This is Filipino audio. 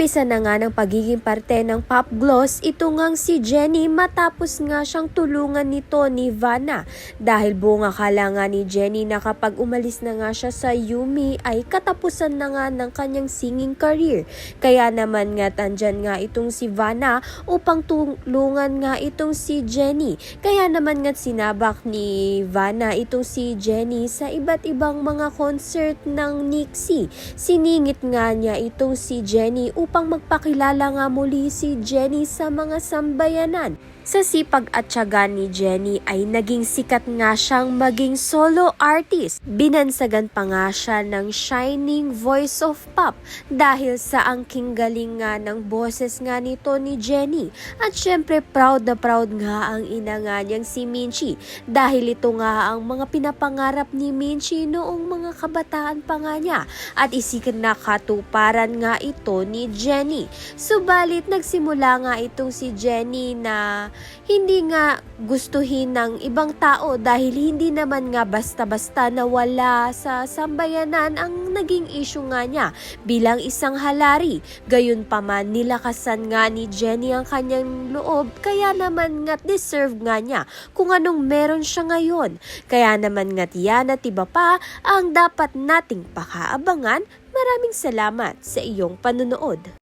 Inumpisa na nga ng pagiging parte ng Pop Gloss ito ngang si Jennie matapos nga siyang tulungan nito ni Vanna. Dahil buong akala nga ni Jennie na kapag umalis na nga siya sa Yumi ay katapusan na nga ng kanyang singing career. Kaya naman nga andyan nga itong si Vanna upang tulungan nga itong si Jennie. Kaya naman nga sinabak ni Vanna itong si Jennie sa iba't ibang mga concert ng Nixie. Siningit nga niya itong si Jennie upang magpakilala nga muli si Jennie sa mga sambayanan. Sa sipag at tiyaga ni Jennie ay naging sikat nga siyang maging solo artist. Binansagan pa nga siya ng shining voice of pop dahil sa angking galing nga ng boses nga nito ni Jennie. At syempre proud na proud nga ang ina nga niyang si Minchi dahil ito nga ang mga pinapangarap ni Minchi noong mga kabataan pa nga niya at isikin na katuparan nga ito ni Jennie. Subalit nagsimula nga itong si Jennie na hindi nga gustuhin ng ibang tao dahil hindi naman nga basta-basta nawala sa sambayanan ang naging issue nga niya bilang isang halari. Gayunpaman nilakasan nga ni Jennie ang kanyang loob kaya naman nga deserve nga niya kung anong meron siya ngayon. Kaya naman nga yan at iba pa ang dapat nating pakaabangan. Maraming salamat sa iyong panunood.